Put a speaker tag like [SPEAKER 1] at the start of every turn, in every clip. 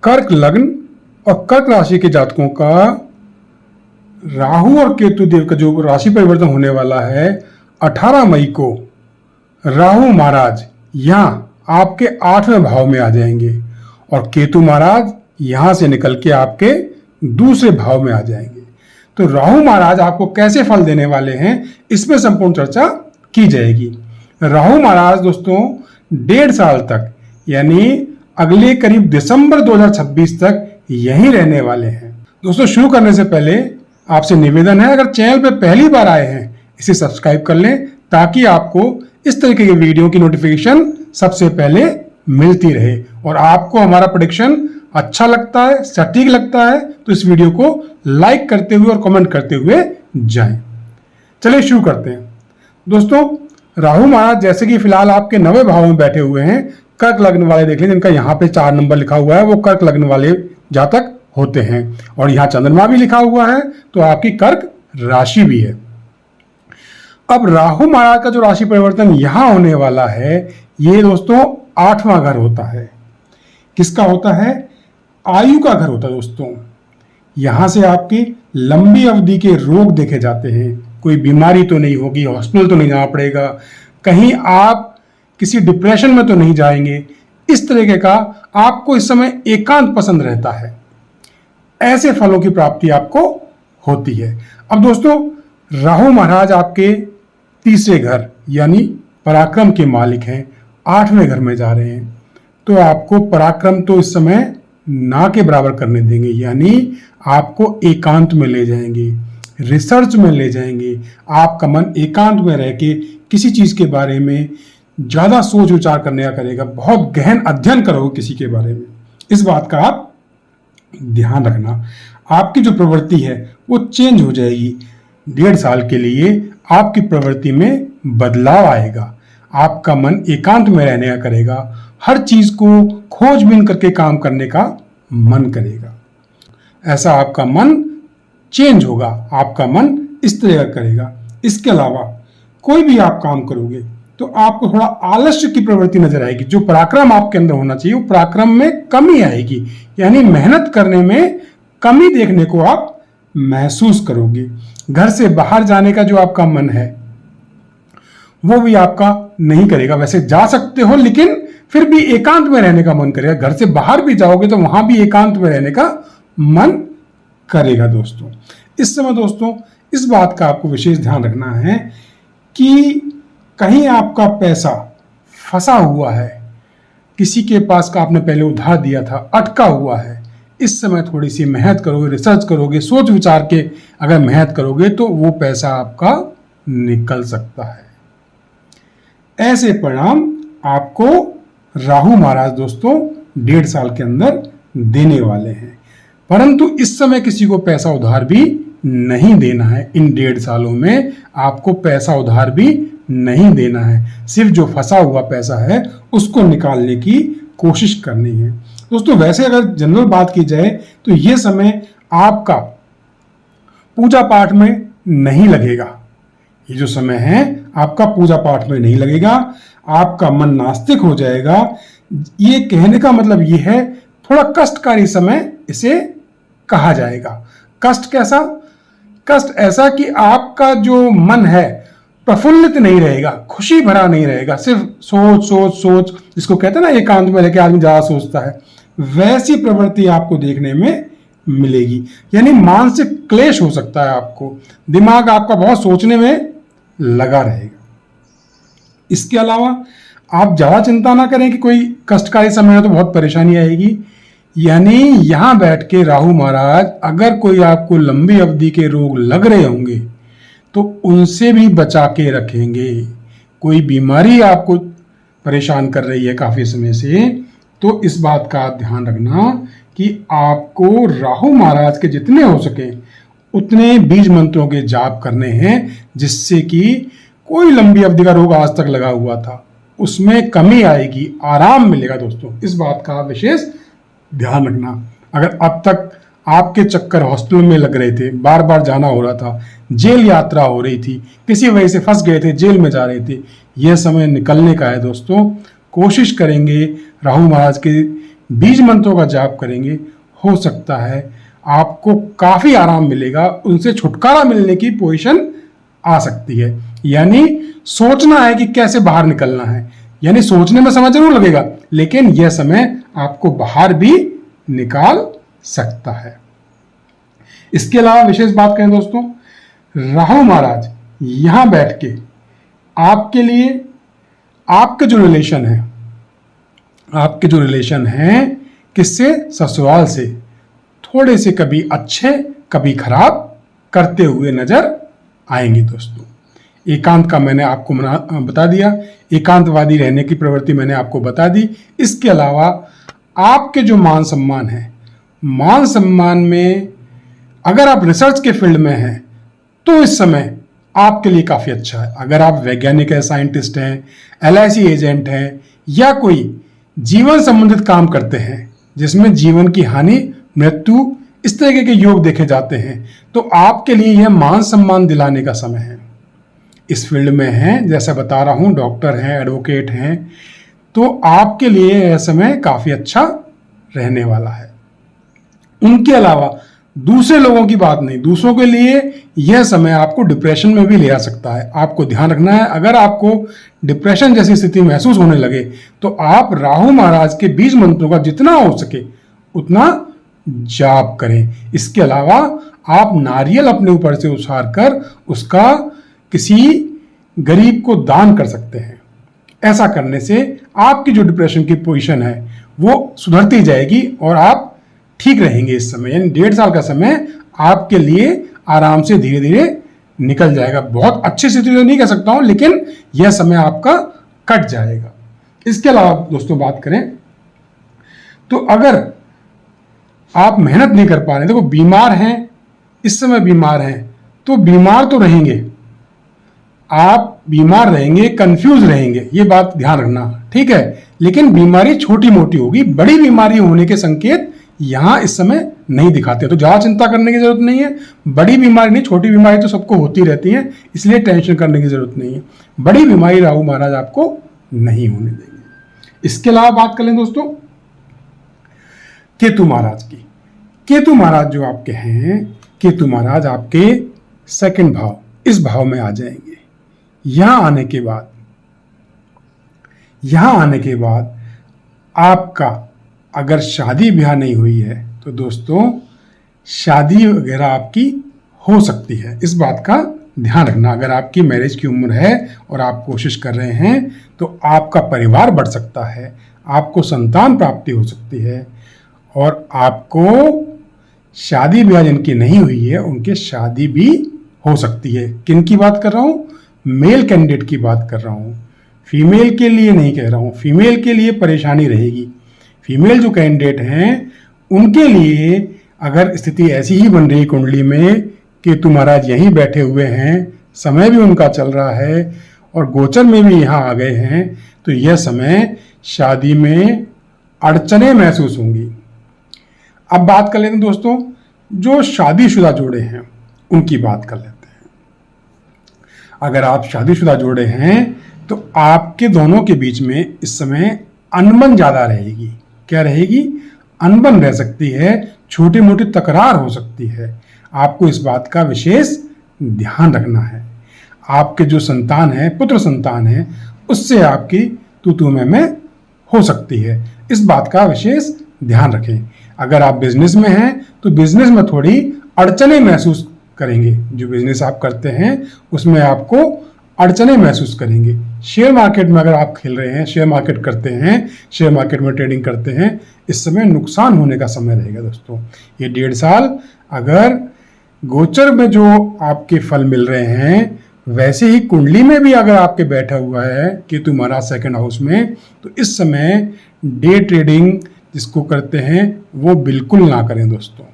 [SPEAKER 1] कर्क लग्न और कर्क राशि के जातकों का राहु और केतु देव का जो राशि परिवर्तन होने वाला है 18 मई को राहु महाराज यहाँ आपके 8वें भाव में आ जाएंगे और केतु महाराज यहां से निकल के आपके दूसरे भाव में आ जाएंगे। तो राहु महाराज आपको कैसे फल देने वाले हैं इसमें संपूर्ण चर्चा की जाएगी। राहु महाराज दोस्तों 1.5 साल तक यानी अगले करीब दिसंबर 2026 तक यहीं रहने वाले हैं। दोस्तों शुरू करने से पहले आपसे निवेदन है, अगर चैनल पे पहली बार आए हैं इसे सब्सक्राइब कर लें ताकि आपको इस तरीके के वीडियो की नोटिफिकेशन सबसे पहले मिलती रहे। और आपको हमारा प्रेडिक्शन अच्छा लगता है, सटीक लगता है तो इस वीडियो को लाइक करते हुए और कमेंट करते हुए जाएं। चलिए शुरू करते हैं। दोस्तों राहु महाराज जैसे कि फिलहाल आपके 9वें भाव में बैठे हुए हैं, कर्क लग्न वाले देख लें जिनका यहाँ पे 4 नंबर लिखा हुआ है वो कर्क लग्न वाले जातक होते हैं और यहाँ चंद्रमा भी लिखा हुआ है तो आपकी कर्क राशि भी है। अब राहु महाराज का जो राशि परिवर्तन यहां होने वाला है ये दोस्तों 8वां घर होता है। किसका होता है? आयु का घर होता है दोस्तों। यहां से आपकी लंबी अवधि के रोग देखे जाते हैं, कोई बीमारी तो नहीं होगी, हॉस्पिटल तो नहीं जाना पड़ेगा, कहीं आप किसी डिप्रेशन में तो नहीं जाएंगे, इस तरीके का आपको इस समय एकांत पसंद रहता है, ऐसे फलों की प्राप्ति आपको होती है। अब दोस्तों राहु महाराज आपके तीसरे घर यानी पराक्रम के मालिक हैं, 8वें घर में जा रहे हैं तो आपको पराक्रम तो इस समय ना के बराबर करने देंगे, यानी आपको एकांत में ले जाएंगे, रिसर्च में ले जाएंगे। आपका मन एकांत में रह के किसी चीज के बारे में ज्यादा सोच विचार करने का करेगा, बहुत गहन अध्ययन करोगे किसी के बारे में। इस बात का आप ध्यान रखना। आपकी जो प्रवृत्ति है वो चेंज हो जाएगी। 1.5 साल के लिए आपकी प्रवृत्ति में बदलाव आएगा, आपका मन एकांत में रहने का करेगा, हर चीज को खोजबीन करके काम करने का मन करेगा। ऐसा आपका मन चेंज होगा, आपका मन इस तरह का करेगा। इसके अलावा कोई भी आप काम करोगे तो आपको थोड़ा आलस्य की प्रवृत्ति नजर आएगी। जो पराक्रम आपके अंदर होना चाहिए वो पराक्रम में कमी आएगी, यानी मेहनत करने में कमी देखने को आप महसूस करोगे। घर से बाहर जाने का जो आपका मन है वो भी आपका नहीं करेगा। वैसे जा सकते हो लेकिन फिर भी एकांत में रहने का मन करेगा। घर से बाहर भी जाओगे तो वहां भी एकांत में रहने का मन करेगा। दोस्तों इस समय दोस्तों इस बात का आपको विशेष ध्यान रखना है कि कहीं आपका पैसा फंसा हुआ है, किसी के पास का आपने पहले उधार दिया था, अटका हुआ है। इस समय थोड़ी सी मेहनत करोगे, रिसर्च करोगे, सोच विचार के अगर मेहनत करोगे तो वो पैसा आपका निकल सकता है। ऐसे परिणाम आपको राहु महाराज दोस्तों 1.5 साल के अंदर देने वाले हैं। परंतु इस समय किसी को पैसा उधार भी नहीं देना है। इन 1.5 सालों में आपको पैसा उधार भी नहीं देना है। सिर्फ जो फंसा हुआ पैसा है उसको निकालने की कोशिश करनी है। दोस्तों वैसे अगर जनरल बात की जाए तो यह समय आपका पूजा पाठ में नहीं लगेगा। ये जो समय है आपका पूजा पाठ में नहीं लगेगा, आपका मन नास्तिक हो जाएगा। ये कहने का मतलब ये है थोड़ा कष्टकारी समय इसे कहा जाएगा। कष्ट कैसा? कष्ट ऐसा कि आपका जो मन है प्रफुल्लित नहीं रहेगा, खुशी भरा नहीं रहेगा, सिर्फ सोच सोच सोच, जिसको कहते हैं ना एकांत में लेके आदमी ज्यादा सोचता है, वैसी प्रवृत्ति आपको देखने में मिलेगी। यानी मानसिक क्लेश हो सकता है, आपको दिमाग आपका बहुत सोचने में लगा रहेगा। इसके अलावा आप ज्यादा चिंता ना करें कि कोई कष्टकारी समय है तो बहुत परेशानी आएगी। यानी यहां बैठ के राहु महाराज अगर कोई आपको लंबी अवधि के रोग लग रहे होंगे तो उनसे भी बचा के रखेंगे। कोई बीमारी आपको परेशान कर रही है काफी समय से तो इस बात का ध्यान रखना कि आपको राहु महाराज के जितने हो सके उतने बीज मंत्रों के जाप करने हैं, जिससे कि कोई लंबी अवधि का रोग आज तक लगा हुआ था उसमें कमी आएगी, आराम मिलेगा। दोस्तों इस बात का विशेष ध्यान रखना। अगर अब तक आपके चक्कर हॉस्पिटल में लग रहे थे, बार बार जाना हो रहा था, जेल यात्रा हो रही थी, किसी वजह से फंस गए थे, जेल में जा रहे थे, यह समय निकलने का है। दोस्तों कोशिश करेंगे राहु महाराज के बीज मंत्रों का जाप करेंगे, हो सकता है आपको काफी आराम मिलेगा, उनसे छुटकारा मिलने की पोजीशन आ सकती है। यानी सोचना है कि कैसे बाहर निकलना है, यानी सोचने में समय जरूर लगेगा, लेकिन यह समय आपको बाहर भी निकाल सकता है। इसके अलावा विशेष बात करें दोस्तों, राहु महाराज यहां बैठ के आपके लिए आपके जो रिलेशन है किससे, ससुराल से, थोड़े से कभी अच्छे कभी खराब करते हुए नजर आएंगे दोस्तों। एकांत का मैंने आपको बता दिया, एकांतवादी रहने की प्रवृत्ति मैंने आपको बता दी। इसके अलावा आपके जो मान सम्मान है, मान सम्मान में अगर आप रिसर्च के फील्ड में हैं तो इस समय आपके लिए काफी अच्छा है। अगर आप वैज्ञानिक हैं, साइंटिस्ट हैं, LIC एजेंट हैं, या कोई जीवन संबंधित काम करते हैं जिसमें जीवन की हानि, मृत्यु, इस तरीके के योग देखे जाते हैं, तो आपके लिए यह मान सम्मान दिलाने का समय है। इस फील्ड में हैं, जैसा बता रहा हूं, डॉक्टर हैं, एडवोकेट हैं, तो आपके लिए यह समय काफी अच्छा रहने वाला है। उनके अलावा दूसरे लोगों की बात नहीं, दूसरों के लिए यह समय आपको डिप्रेशन में भी ले आ सकता है। आपको ध्यान रखना है, अगर आपको डिप्रेशन जैसी स्थिति महसूस होने लगे तो आप राहु महाराज के बीज मंत्रों का जितना हो सके उतना जाप करें। इसके अलावा आप नारियल अपने ऊपर से उछाल कर उसका किसी गरीब को दान कर सकते हैं। ऐसा करने से आपकी जो डिप्रेशन की पोजीशन है वो सुधरती जाएगी और आप ठीक रहेंगे। इस समय यानी 1.5 साल का समय आपके लिए आराम से धीरे धीरे निकल जाएगा। बहुत अच्छी स्थिति तो नहीं कह सकता हूं, लेकिन यह समय आपका कट जाएगा। इसके अलावा दोस्तों बात करें तो अगर आप मेहनत नहीं कर पा रहे, देखो बीमार हैं, इस समय बीमार हैं, तो बीमार तो रहेंगे, आप बीमार रहेंगे, कंफ्यूज रहेंगे, ये बात ध्यान रखना, ठीक है। लेकिन बीमारी छोटी मोटी होगी, बड़ी बीमारी होने के संकेत यहां इस समय नहीं दिखाते, तो ज्यादा चिंता करने की जरूरत नहीं है। बड़ी बीमारी नहीं, छोटी बीमारी तो सबको होती रहती है, इसलिए टेंशन करने की जरूरत नहीं है। बड़ी बीमारी राहु महाराज आपको नहीं होने देंगे। इसके अलावा बात कर लें दोस्तों केतु महाराज की। केतु महाराज जो आपके हैं, केतु महाराज आपके 2nd भाव, इस भाव में आ जाएंगे। यहां आने के बाद आपका अगर शादी ब्याह नहीं हुई है तो दोस्तों शादी वगैरह आपकी हो सकती है। इस बात का ध्यान रखना। अगर आपकी मैरिज की उम्र है और आप कोशिश कर रहे हैं तो आपका परिवार बढ़ सकता है, आपको संतान प्राप्ति हो सकती है, और आपको शादी ब्याह जिनकी नहीं हुई है उनके शादी भी हो सकती है। किन की बात कर रहा हूं? मेल कैंडिडेट की बात कर रहा हूं, फीमेल के लिए नहीं कह रहा हूं। फीमेल के लिए परेशानी रहेगी। फीमेल जो कैंडिडेट हैं उनके लिए अगर स्थिति ऐसी ही बन रही कुंडली में केतु महाराज यहीं बैठे हुए हैं, समय भी उनका चल रहा है और गोचर में भी यहाँ आ गए हैं, तो यह समय शादी में अड़चने महसूस होंगी। अब बात कर लेते हैं दोस्तों जो शादीशुदा जोड़े हैं उनकी बात कर लेते हैं। अगर आप शादीशुदा जोड़े हैं तो आपके दोनों के बीच में इस समय अनबन ज्यादा रहेगी। क्या रहेगी? अनबन रह सकती है, छोटी मोटी तकरार हो सकती है। आपको इस बात का विशेष ध्यान रखना है। आपके जो संतान है, पुत्र संतान है, उससे आपकी तू मैं हो सकती है। इस बात का विशेष ध्यान रखें। अगर आप बिजनेस में हैं तो बिजनेस में थोड़ी अड़चने महसूस करेंगे। जो बिजनेस आप करते हैं उसमें आपको अड़चने महसूस करेंगे। शेयर मार्केट में अगर आप खेल रहे हैं, शेयर मार्केट करते हैं, शेयर मार्केट में ट्रेडिंग करते हैं, इस समय नुकसान होने का समय रहेगा दोस्तों। ये 1.5 साल अगर गोचर में जो आपके फल मिल रहे हैं वैसे ही कुंडली में भी अगर आपके बैठा हुआ है केतु महाराज 2nd हाउस में, तो इस समय डे ट्रेडिंग जिसको करते हैं वो बिल्कुल ना करें दोस्तों।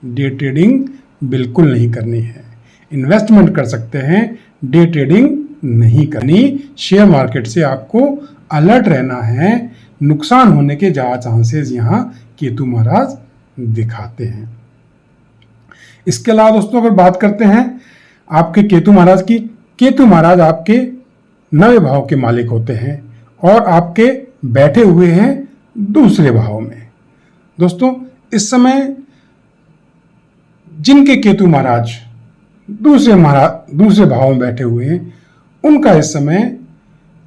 [SPEAKER 1] डे ट्रेडिंग बिल्कुल नहीं करनी है। इन्वेस्टमेंट कर सकते हैं, डे ट्रेडिंग नहीं करनी। शेयर मार्केट से आपको अलर्ट रहना है। नुकसान होने के ज़्यादा चांसेस यहाँ केतु महाराज दिखाते हैं। इसके अलावा दोस्तों अगर बात करते हैं आपके केतु महाराज की, केतु महाराज आपके 9वें भाव के मालिक होते हैं और आपके बैठे हुए हैं दूसरे भाव में। दोस्तों इस समय जिनके केतु महाराज दूसरे भाव में बैठे हुए हैं, उनका इस समय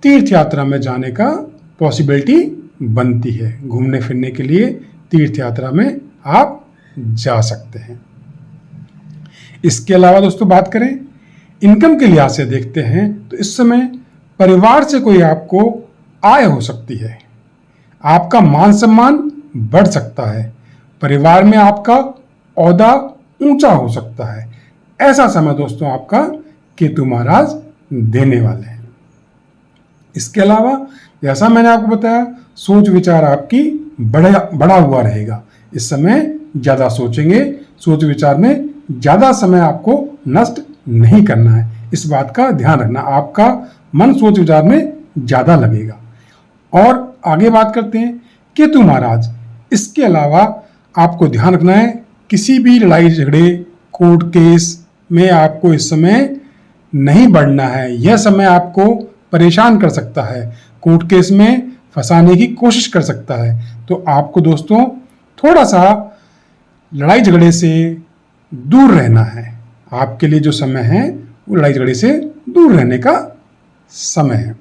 [SPEAKER 1] तीर्थ यात्रा में जाने का पॉसिबिलिटी बनती है। घूमने फिरने के लिए तीर्थ यात्रा में आप जा सकते हैं। इसके अलावा दोस्तों बात करें इनकम के लिहाज से देखते हैं तो इस समय परिवार से कोई आपको आय हो सकती है, आपका मान सम्मान बढ़ सकता है, परिवार में आपका ओहदा ऊंचा हो सकता है। ऐसा समय दोस्तों आपका केतु महाराज देने वाले हैं। इसके अलावा जैसा मैंने आपको बताया, सोच विचार आपकी बड़ा हुआ रहेगा। इस समय ज़्यादा सोचेंगे, सोच विचार में ज़्यादा समय आपको नष्ट नहीं करना है, इस बात का ध्यान रखना। आपका मन सोच विचार में ज़्यादा लगेगा। और आगे बात करते हैं केतु महाराज। इसके अलावा आपको ध्यान रखना है किसी भी लड़ाई झगड़े कोर्ट केस में आपको इस समय नहीं बढ़ना है। यह समय आपको परेशान कर सकता है, कोर्ट केस में फंसाने की कोशिश कर सकता है। तो आपको दोस्तों थोड़ा सा लड़ाई झगड़े से दूर रहना है। आपके लिए जो समय है वो लड़ाई झगड़े से दूर रहने का समय है।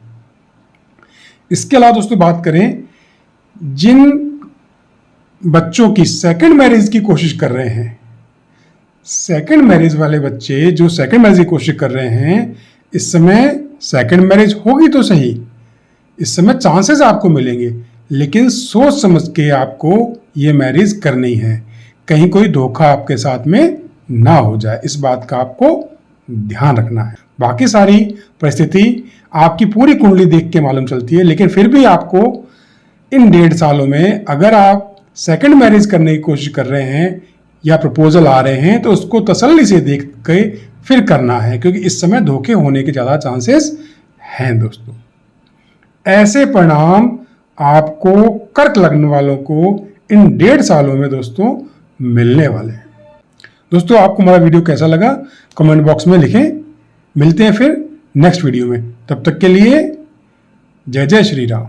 [SPEAKER 1] इसके अलावा दोस्तों बात करें जिन बच्चों की सेकंड मैरिज की कोशिश कर रहे हैं, सेकंड मैरिज वाले बच्चे जो सेकंड मैरिज की कोशिश कर रहे हैं, इस समय सेकंड मैरिज होगी तो सही, इस समय चांसेस आपको मिलेंगे, लेकिन सोच समझ के आपको ये मैरिज करनी है। कहीं कोई धोखा आपके साथ में ना हो जाए, इस बात का आपको ध्यान रखना है। बाकी सारी परिस्थिति आपकी पूरी कुंडली देख के मालूम चलती है, लेकिन फिर भी आपको इन 1.5 सालों में अगर आप सेकंड मैरिज करने की कोशिश कर रहे हैं या प्रपोजल आ रहे हैं तो उसको तसल्ली से देख के फिर करना है, क्योंकि इस समय धोखे होने के ज़्यादा चांसेस हैं दोस्तों। ऐसे परिणाम आपको कर्क लग्न वालों को इन 1.5 सालों में दोस्तों मिलने वाले हैं। दोस्तों आपको हमारा वीडियो कैसा लगा कमेंट बॉक्स में लिखें। मिलते हैं फिर नेक्स्ट वीडियो में, तब तक के लिए जय जय श्री राम।